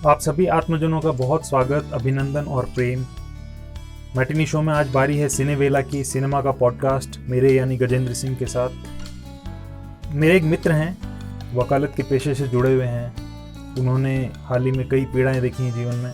आप सभी आत्मजनों का बहुत स्वागत, अभिनंदन और प्रेम। मैटिनी शो में आज बारी है सिनेवेला की, सिनेमा का पॉडकास्ट मेरे यानी गजेंद्र सिंह के साथ। मेरे एक मित्र हैं, वकालत के पेशे से जुड़े हुए हैं। उन्होंने हाल ही में कई पीड़ाएं देखी हैं जीवन में,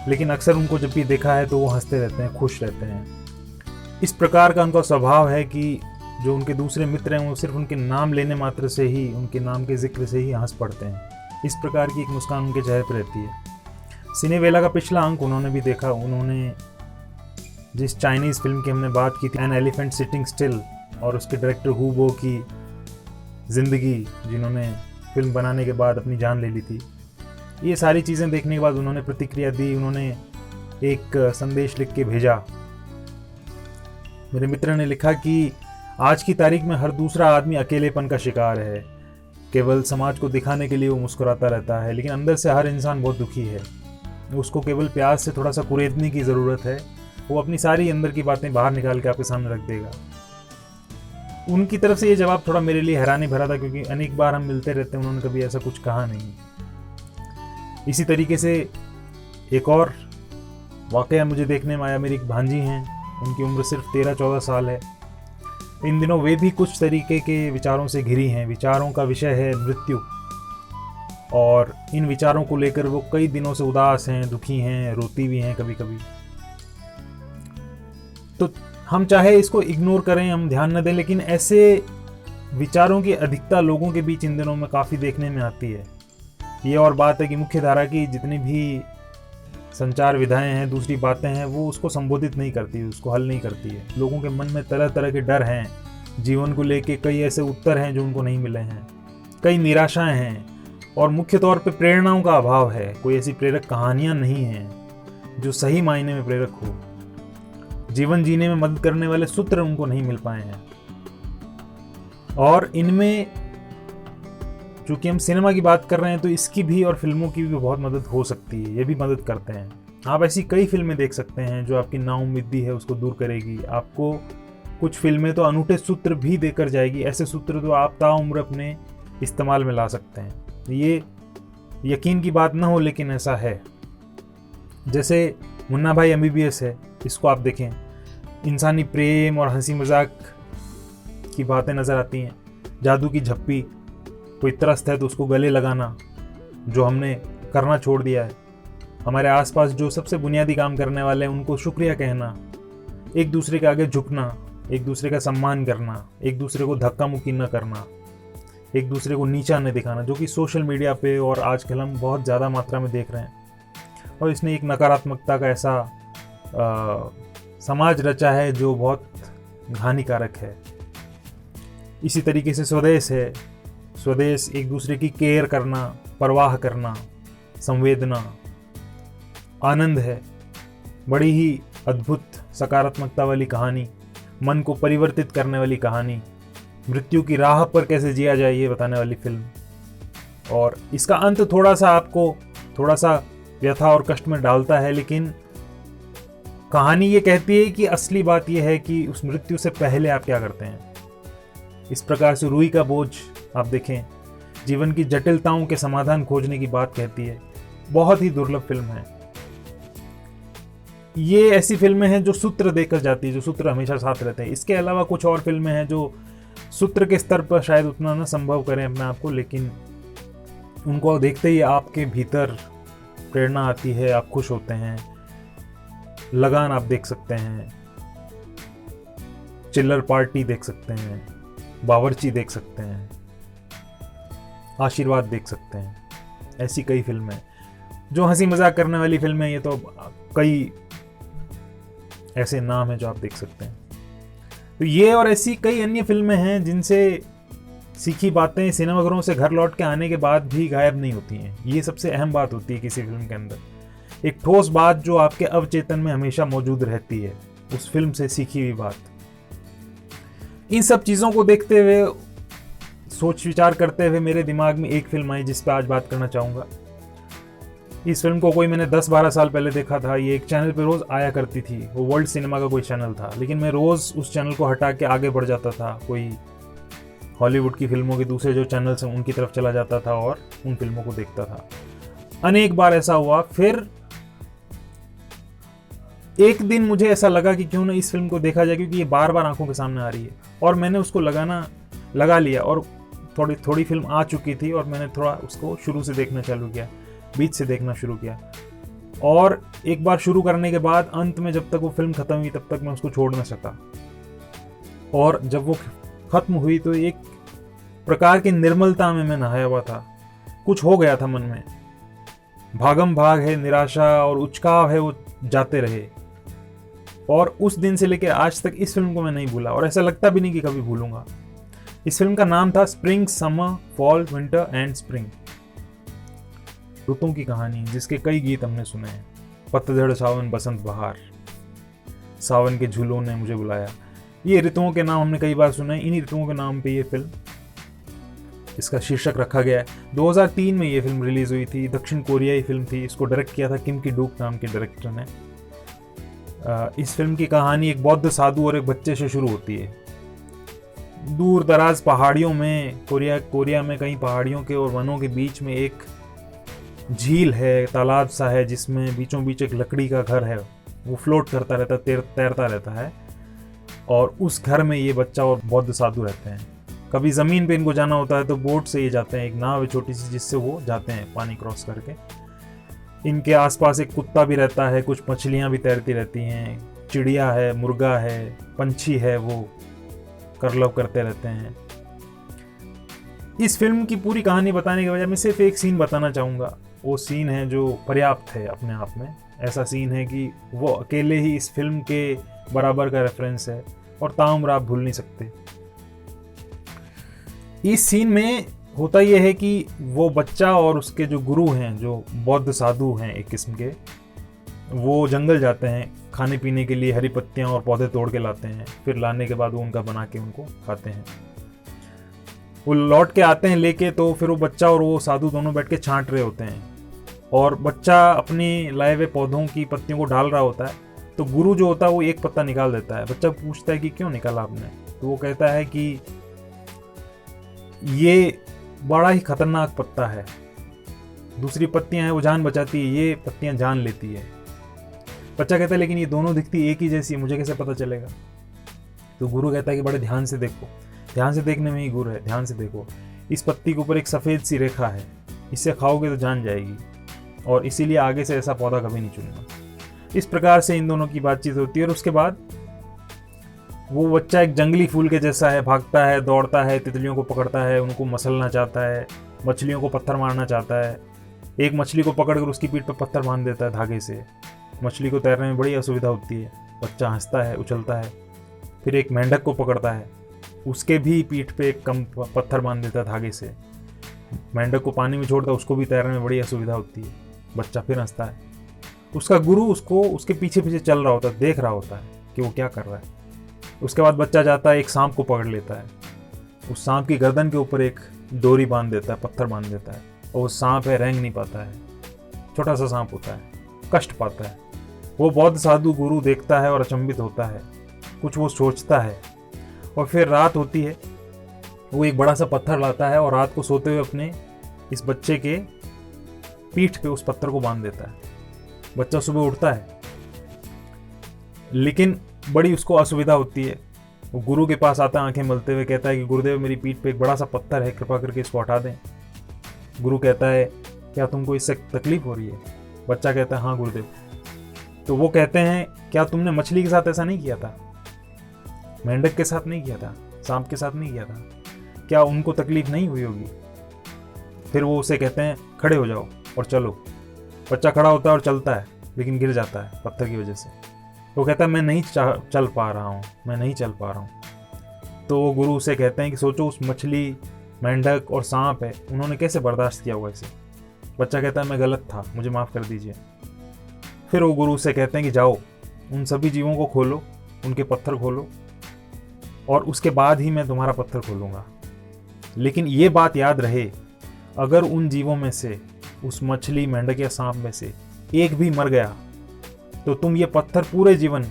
लेकिन अक्सर उनको जब भी देखा है तो वो हंसते रहते हैं, खुश रहते हैं। इस प्रकार का उनका स्वभाव है कि जो उनके दूसरे मित्र हैं वो सिर्फ उनके नाम लेने मात्र से ही, उनके नाम के जिक्र से ही हंस पड़ते हैं। इस प्रकार की एक मुस्कान उनके चेहरे पर रहती है। सिनेवेला का पिछला अंक उन्होंने भी देखा। उन्होंने जिस चाइनीज़ फिल्म की हमने बात की थी, एन एलिफेंट सिटिंग स्टिल, और उसके डायरेक्टर हू बो की ज़िंदगी, जिन्होंने फिल्म बनाने के बाद अपनी जान ले ली थी, ये सारी चीज़ें देखने के बाद उन्होंने प्रतिक्रिया दी। उन्होंने एक संदेश लिख के भेजा। मेरे मित्र ने लिखा कि आज की तारीख में हर दूसरा आदमी अकेलेपन का शिकार है। केवल समाज को दिखाने के लिए वो मुस्कुराता रहता है, लेकिन अंदर से हर इंसान बहुत दुखी है। उसको केवल प्यास से थोड़ा सा कुरेदने की ज़रूरत है। वो अपनी सारी अंदर की बातें बाहर निकाल के आपके सामने रख देगा। उनकी तरफ से ये जवाब थोड़ा मेरे लिए हैरानी भरा था, क्योंकि अनेक बार हम मिलते रहते हैं, उन्होंने कभी ऐसा कुछ कहा नहीं। इसी तरीके से एक और वाकया मुझे देखने में आया। मेरी एक भांजी हैं, उनकी उम्र सिर्फ 13-14 साल है। इन दिनों वे भी कुछ तरीके के विचारों से घिरी हैं। विचारों का विषय है मृत्यु, और इन विचारों को लेकर वो कई दिनों से उदास हैं, दुखी हैं, रोती भी हैं कभी कभी। तो हम चाहे इसको इग्नोर करें, हम ध्यान न दें, लेकिन ऐसे विचारों की अधिकता लोगों के बीच इन दिनों में काफ़ी देखने में आती है। ये और बात है कि मुख्य धारा की जितनी भी संचार विधाएं हैं, दूसरी बातें हैं, वो उसको संबोधित नहीं करती, उसको हल नहीं करती है। लोगों के मन में तरह तरह के डर हैं, जीवन को लेके कई ऐसे उत्तर हैं जो उनको नहीं मिले हैं, कई निराशाएं हैं, और मुख्य तौर पे प्रेरणाओं का अभाव है। कोई ऐसी प्रेरक कहानियां नहीं हैं जो सही मायने में प्रेरक हो। जीवन जीने में मदद करने वाले सूत्र उनको नहीं मिल पाए हैं। और इनमें चूंकि हम सिनेमा की बात कर रहे हैं, तो इसकी भी और फिल्मों की भी बहुत मदद हो सकती है। ये भी मदद करते हैं। आप ऐसी कई फिल्में देख सकते हैं जो आपकी नाउम्मीदी है उसको दूर करेगी। आपको कुछ फिल्में तो अनूठे सूत्र भी देकर जाएगी, ऐसे सूत्र तो आप ताउम्र अपने इस्तेमाल में ला सकते हैं। ये यकीन की बात ना हो, लेकिन ऐसा है। जैसे मुन्ना भाई MBBS है, इसको आप देखें, इंसानी प्रेम और हंसी मजाक की बातें नज़र आती हैं। जादू की झप्पी, कोई त्रस्त है तो उसको गले लगाना, जो हमने करना छोड़ दिया है। हमारे आसपास जो सबसे बुनियादी काम करने वाले हैं उनको शुक्रिया कहना, एक दूसरे के आगे झुकना, एक दूसरे का सम्मान करना, एक दूसरे को धक्का मुक्की न करना, एक दूसरे को नीचा न दिखाना, जो कि सोशल मीडिया पे और आजकल हम बहुत ज़्यादा मात्रा में देख रहे हैं। और इसने एक नकारात्मकता का ऐसा समाज रचा है जो बहुत हानिकारक है। इसी तरीके से स्वदेश है। स्वदेश एक दूसरे की केयर करना, परवाह करना, संवेदना, आनंद है। बड़ी ही अद्भुत सकारात्मकता वाली कहानी, मन को परिवर्तित करने वाली कहानी, मृत्यु की राह पर कैसे जिया जाए ये बताने वाली फिल्म। और इसका अंत थोड़ा सा आपको थोड़ा सा व्यथा और कष्ट में डालता है, लेकिन कहानी ये कहती है कि असली बात यह है कि उस मृत्यु से पहले आप क्या करते हैं। इस प्रकार से रूई का बोझ आप देखें, जीवन की जटिलताओं के समाधान खोजने की बात कहती है। बहुत ही दुर्लभ फिल्म है। ये ऐसी फिल्में हैं जो सूत्र देकर जाती है, जो सूत्र हमेशा साथ रहते हैं। इसके अलावा कुछ और फिल्में हैं जो सूत्र के स्तर पर शायद उतना ना संभव करें अपने आप को, लेकिन उनको देखते ही आपके भीतर प्रेरणा आती है, आप खुश होते हैं। लगान आप देख सकते हैं, चिल्लर पार्टी देख सकते हैं, बावर्ची देख सकते हैं, आशीर्वाद देख सकते हैं। ऐसी कई फिल्में जो हंसी मजाक करने वाली फिल्में, ये तो कई ऐसे नाम हैं जो आप देख सकते हैं। तो ये और ऐसी कई अन्य फिल्में हैं जिनसे सीखी बातें सिनेमाघरों से घर लौट के आने के बाद भी गायब नहीं होती हैं। ये सबसे अहम बात होती है किसी फिल्म के अंदर, एक ठोस बात जो आपके अवचेतन में हमेशा मौजूद रहती है, उस फिल्म से सीखी हुई बात। इन सब चीज़ों को देखते हुए, सोच विचार करते हुए मेरे दिमाग में एक फिल्म आई जिस पर आज बात करना चाहूँगा। इस फिल्म को कोई मैंने 10-12 साल पहले देखा था। ये एक चैनल पे रोज़ आया करती थी, वो वर्ल्ड सिनेमा का कोई चैनल था, लेकिन मैं रोज़ उस चैनल को हटा के आगे बढ़ जाता था। कोई हॉलीवुड की फिल्मों के दूसरे जो चैनल्स हैं उनकी तरफ चला जाता था और उन फिल्मों को देखता था। अनेक बार ऐसा हुआ। फिर एक दिन मुझे ऐसा लगा कि क्यों ना इस फिल्म को देखा जाए, क्योंकि ये बार बार आंखों के सामने आ रही है, और मैंने उसको लगा लिया। और थोड़ी फिल्म आ चुकी थी और मैंने थोड़ा उसको शुरू से देखना चालू किया, बीच से देखना शुरू किया। और एक बार शुरू करने के बाद अंत में जब तक वो फिल्म खत्म हुई तब तक मैं उसको छोड़ ना सका। और जब वो खत्म हुई तो एक प्रकार की निर्मलता में मैं नहाया हुआ था। कुछ हो गया था मन में, भागम भाग है, निराशा और उचकाव है, वो जाते रहे। और उस दिन से लेकर आज तक इस फिल्म को मैं नहीं भूला, और ऐसा लगता भी नहीं कि कभी भूलूंगा। इस फिल्म का नाम था spring, summer, fall, winter and spring. ऋतुओं की कहानी, जिसके कई गीत हमने सुने हैं। पतझड़, सावन, बसंत, बहार, सावन के झूलों ने मुझे बुलाया। ये ऋतुओं के नाम हमने कई बार सुने। इन्हीं ऋतुओं के नाम पे ये फिल्म, इसका शीर्षक रखा गया है। 2003 में ये फिल्म रिलीज हुई थी। दक्षिण कोरियाई फिल्म थी। इसको डायरेक्ट किया था किम की डूक नाम के डायरेक्टर ने। इस फिल्म की कहानी एक बौद्ध साधु और एक बच्चे से शुरू होती है। दूर दराज पहाड़ियों में, कोरिया में कई पहाड़ियों के और वनों के बीच में एक झील है, तालाब सा है, जिसमें बीचों बीच एक लकड़ी का घर है। वो फ्लोट करता रहता, तैरता रहता है। और उस घर में ये बच्चा और बौद्ध साधु रहते हैं। कभी ज़मीन पे इनको जाना होता है तो बोट से ये जाते हैं। एक नाव है छोटी सी, जिससे वो जाते हैं पानी क्रॉस करके। इनके आसपास एक कुत्ता भी रहता है, कुछ मछलियाँ भी तैरती रहती हैं, चिड़िया है, मुर्गा है, पंछी है, वो करलव करते रहते हैं। इस फिल्म की पूरी कहानी बताने के बजाय मैं सिर्फ एक सीन बताना चाहूँगा। वो सीन है जो पर्याप्त है अपने आप में। ऐसा सीन है कि वो अकेले ही इस फिल्म के बराबर का रेफरेंस है, और ताउम्र आप भूल नहीं सकते। इस सीन में होता यह है कि वो बच्चा और उसके जो गुरु हैं, जो बौद्ध साधु हैं एक किस्म के, वो जंगल जाते हैं खाने पीने के लिए, हरी पत्तियां और पौधे तोड़ के लाते हैं। फिर लाने के बाद वो उनका बना के उनको खाते हैं। वो लौट के आते हैं लेके, तो फिर वो बच्चा और वो साधु दोनों बैठ के छांट रहे होते हैं, और बच्चा अपनी लाए हुए पौधों की पत्तियों को डाल रहा होता है। तो गुरु जो होता है वो एक पत्ता निकाल देता है। बच्चा पूछता है कि क्यों निकाला आपने? तो वो कहता है कि ये बड़ा ही खतरनाक पत्ता है, दूसरी पत्तियां हैं वो जान बचाती है, ये पत्तियां जान लेती है। बच्चा कहता है लेकिन ये दोनों दिखती एक ही जैसी है, मुझे कैसे पता चलेगा? तो गुरु कहता है कि बड़े ध्यान से देखो। ध्यान से देखने में ही गुरु है, ध्यान से देखो। इस पत्ती के ऊपर एक सफ़ेद सी रेखा है, इससे खाओगे तो जान जाएगी, और इसीलिए आगे से ऐसा पौधा कभी नहीं चुनना। इस प्रकार से इन दोनों की बातचीत होती है। और उसके बाद वो बच्चा एक जंगली फूल के जैसा है, भागता है, दौड़ता है, तितलियों को पकड़ता है, उनको मसलना चाहता है, मछलियों को पत्थर मारना चाहता है। एक मछली को पकड़कर उसकी पीठ पर पत्थर बांध देता है धागे से। मछली को तैरने में बड़ी असुविधा होती है। बच्चा हंसता है, उछलता है। फिर एक मेंढक को पकड़ता है, उसके भी पीठ पे एक कम पत्थर बांध देता है धागे से। मेंढक को पानी में छोड़ता है, उसको भी तैरने में बड़ी असुविधा होती है। बच्चा फिर हंसता है। उसका गुरु उसको उसके पीछे पीछे चल रहा होता है, देख रहा होता है कि वो क्या कर रहा है। उसके बाद बच्चा जाता है, एक सांप को पकड़ लेता है। उस सांप की गर्दन के ऊपर एक डोरी बांध देता है, पत्थर बांध देता है, और वो सांप है, रेंग नहीं पाता है, छोटा सा सांप होता है, कष्ट पाता है। वो बौद्ध साधु गुरु देखता है और अचंभित होता है, कुछ वो सोचता है। और फिर रात होती है, वो एक बड़ा सा पत्थर लाता है और रात को सोते हुए अपने इस बच्चे के पीठ पे उस पत्थर को बांध देता है। बच्चा सुबह उठता है, लेकिन बड़ी उसको असुविधा होती है। वो गुरु के पास आता है, आंखें मलते हुए कहता है कि गुरुदेव, मेरी पीठ पे एक बड़ा सा पत्थर है, कृपा करके इसको हटा दें। गुरु कहता है, क्या तुमको इससे तकलीफ हो रही है? बच्चा कहता है, हाँ गुरुदेव। तो वो कहते हैं, क्या तुमने मछली के साथ ऐसा नहीं किया था, मेंढक के साथ नहीं किया था, सांप के साथ नहीं किया था? क्या उनको तकलीफ नहीं हुई होगी? फिर वो उसे कहते हैं, खड़े हो जाओ और चलो। बच्चा खड़ा होता है और चलता है, लेकिन गिर जाता है पत्थर की वजह से। वो कहता है, मैं नहीं चल पा रहा हूँ, मैं नहीं चल पा रहा हूँ। तो वो गुरु उसे कहते हैं कि सोचो, उस मछली, मेंढक और सांप है, उन्होंने कैसे बर्दाश्त किया होगा इसे। बच्चा कहता है, मैं गलत था, मुझे माफ़ कर दीजिए। फिर वो गुरु से कहते हैं कि जाओ, उन सभी जीवों को खोलो, उनके पत्थर खोलो, और उसके बाद ही मैं तुम्हारा पत्थर खोलूँगा। लेकिन ये बात याद रहे, अगर उन जीवों में से, उस मछली, मेंढक या सांप में से एक भी मर गया, तो तुम ये पत्थर पूरे जीवन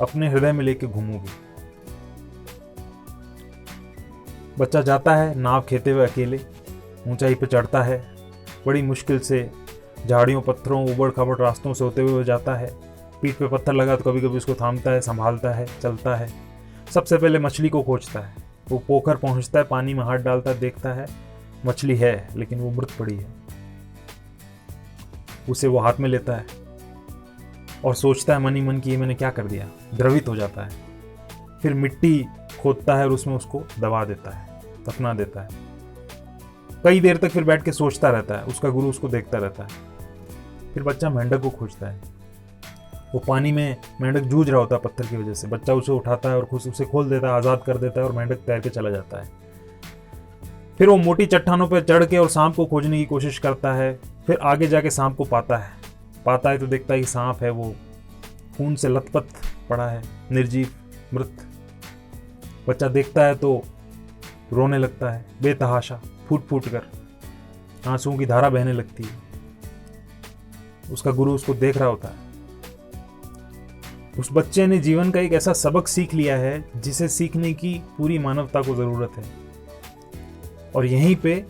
अपने हृदय में लेके घूमोगे। बच्चा जाता है, नाव खेते हुए अकेले ऊंचाई पर चढ़ता है, बड़ी मुश्किल से झाड़ियों, पत्थरों, उबड़ खाबड़ रास्तों से होते हुए वो जाता है। पीठ पे पत्थर लगा तो कभी कभी उसको थामता है, संभालता है, चलता है। सबसे पहले मछली को खोजता है। वो पोखर पहुंचता है, पानी में हाथ डालता है, देखता है मछली है लेकिन वो मृत पड़ी है। उसे वो हाथ में लेता है और सोचता है मन ही मन कि ये मैंने क्या कर दिया, द्रवित हो जाता है। फिर मिट्टी खोदता है और उसमें उसको दबा देता है, दफना देता है। कई देर तक फिर बैठ के सोचता रहता है। उसका गुरु उसको देखता रहता है। फिर बच्चा मेंढक को खोजता है। वो पानी में मेंढक जूझ रहा होता है पत्थर की वजह से। बच्चा उसे उठाता है और खुद उसे खोल देता है, आज़ाद कर देता है और मेंढक तैर के चला जाता है। फिर वो मोटी चट्टानों पर चढ़ के और सांप को खोजने की कोशिश करता है। फिर आगे जाके सांप को पाता है तो देखता है कि सांप है वो खून से लथपथ पड़ा है, निर्जीव, मृत। बच्चा देखता है तो रोने लगता है बेतहाशा, फूट फूट कर आंसुओं की धारा बहने लगती है। उसका गुरु उसको देख रहा होता है। उस बच्चे ने जीवन का एक ऐसा सबक सीख लिया है जिसे सीखने की पूरी मानवता को जरूरत है। और यहीं पे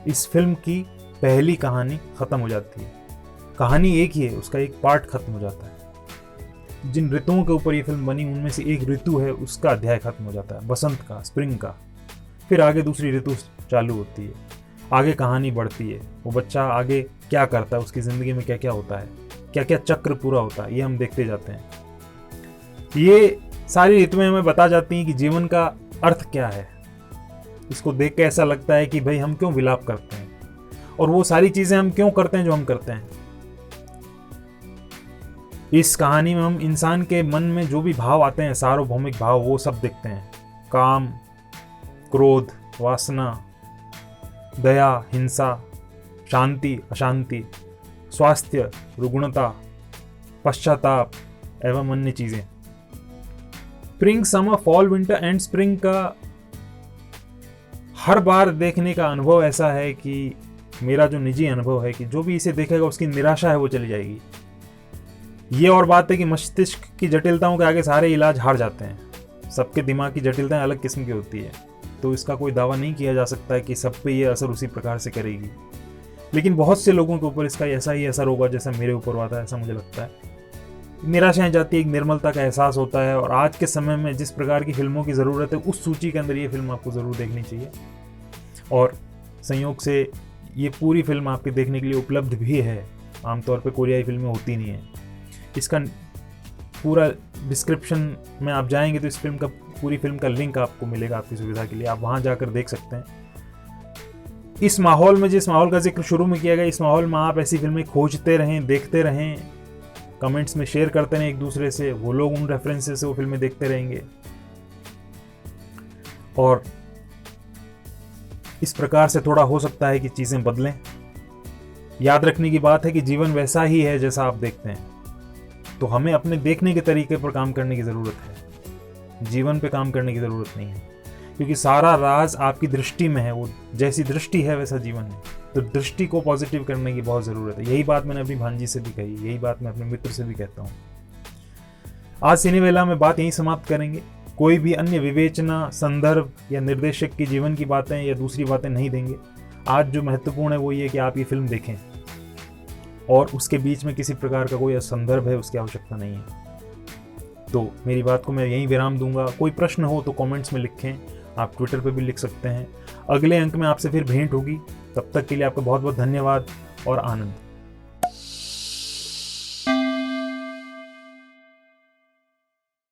इस फिल्म की पहली कहानी खत्म हो जाती है। कहानी एक ही है, उसका एक पार्ट खत्म हो जाता है। जिन ऋतुओं के ऊपर ये फिल्म बनी उनमें से एक ऋतु है, उसका अध्याय खत्म हो जाता है, बसंत का, स्प्रिंग का। फिर आगे दूसरी ऋतु चालू होती है, आगे कहानी बढ़ती है। वो बच्चा आगे क्या करता है, उसकी ज़िंदगी में क्या क्या होता है, क्या क्या चक्र पूरा होता है, ये हम देखते जाते हैं। ये सारी ऋतुएं हमें बता जाती हैं कि जीवन का अर्थ क्या है। इसको देख के ऐसा लगता है कि भाई हम क्यों विलाप करते हैं और वो सारी चीज़ें हम क्यों करते हैं जो हम करते हैं। इस कहानी में हम इंसान के मन में जो भी भाव आते हैं, सार्वभौमिक भाव, वो सब देखते हैं। काम, क्रोध, वासना, दया, हिंसा, शांति, अशांति, स्वास्थ्य, रुग्णता, पश्चाताप एवं अन्य चीजें। Spring, summer, fall, winter and spring का हर बार देखने का अनुभव ऐसा है कि मेरा जो निजी अनुभव है कि जो भी इसे देखेगा उसकी निराशा है वो चली जाएगी। ये और बात है कि मस्तिष्क की जटिलताओं के आगे सारे इलाज हार जाते हैं। सबके दिमाग की जटिलताएं अलग किस्म की होती है, तो इसका कोई दावा नहीं किया जा सकता है कि सब पे ये असर उसी प्रकार से करेगी। लेकिन बहुत से लोगों के ऊपर इसका ऐसा ही असर होगा जैसा मेरे ऊपर हुआ था, ऐसा मुझे लगता है। निराशाएं जाती है, एक निर्मलता का एहसास होता है। और आज के समय में जिस प्रकार की फिल्मों की ज़रूरत है, उस सूची के अंदर ये फिल्म आपको ज़रूर देखनी चाहिए। और संयोग से ये पूरी फिल्म आपके देखने के लिए उपलब्ध भी है। आमतौर पे कोरियाई फिल्में होती नहीं है। इसका पूरा डिस्क्रिप्शन में आप जाएंगे तो इस फिल्म का, पूरी फिल्म का लिंक आपको मिलेगा आपकी सुविधा के लिए। आप वहाँ जाकर देख सकते हैं। इस माहौल में, जिस माहौल का जिक्र शुरू में किया गया, इस माहौल में आप ऐसी फिल्में खोजते रहें, देखते रहें, कमेंट्स में शेयर करते रहें एक दूसरे से। वो लोग उन रेफरेंसेस से वो फिल्में देखते रहेंगे और इस प्रकार से थोड़ा हो सकता है कि चीज़ें बदलें। याद रखने की बात है कि जीवन वैसा ही है जैसा आप देखते हैं, तो हमें अपने देखने के तरीके पर काम करने की ज़रूरत है, जीवन पे काम करने की ज़रूरत नहीं है। क्योंकि सारा राज आपकी दृष्टि में है। वो जैसी दृष्टि है वैसा जीवन है। तो दृष्टि को पॉजिटिव करने की बहुत ज़रूरत है। यही बात मैंने अपनी भांजी से भी कही, यही बात मैं अपने मित्र से भी कहता हूँ। आज सिनेवेला में बात यहीं समाप्त करेंगे। कोई भी अन्य विवेचना, संदर्भ या निर्देशक की जीवन की बातें या दूसरी बातें नहीं देंगे। आज जो महत्वपूर्ण है वो ये कि आप ये फिल्म देखें और उसके बीच में किसी प्रकार का कोई संदर्भ है उसकी आवश्यकता नहीं है। तो मेरी बात को मैं यहीं विराम दूंगा। कोई प्रश्न हो तो कमेंट्स में लिखें, आप ट्विटर पे भी लिख सकते हैं। अगले अंक में आपसे फिर भेंट होगी। तब तक के लिए आपका बहुत बहुत धन्यवाद और आनंद।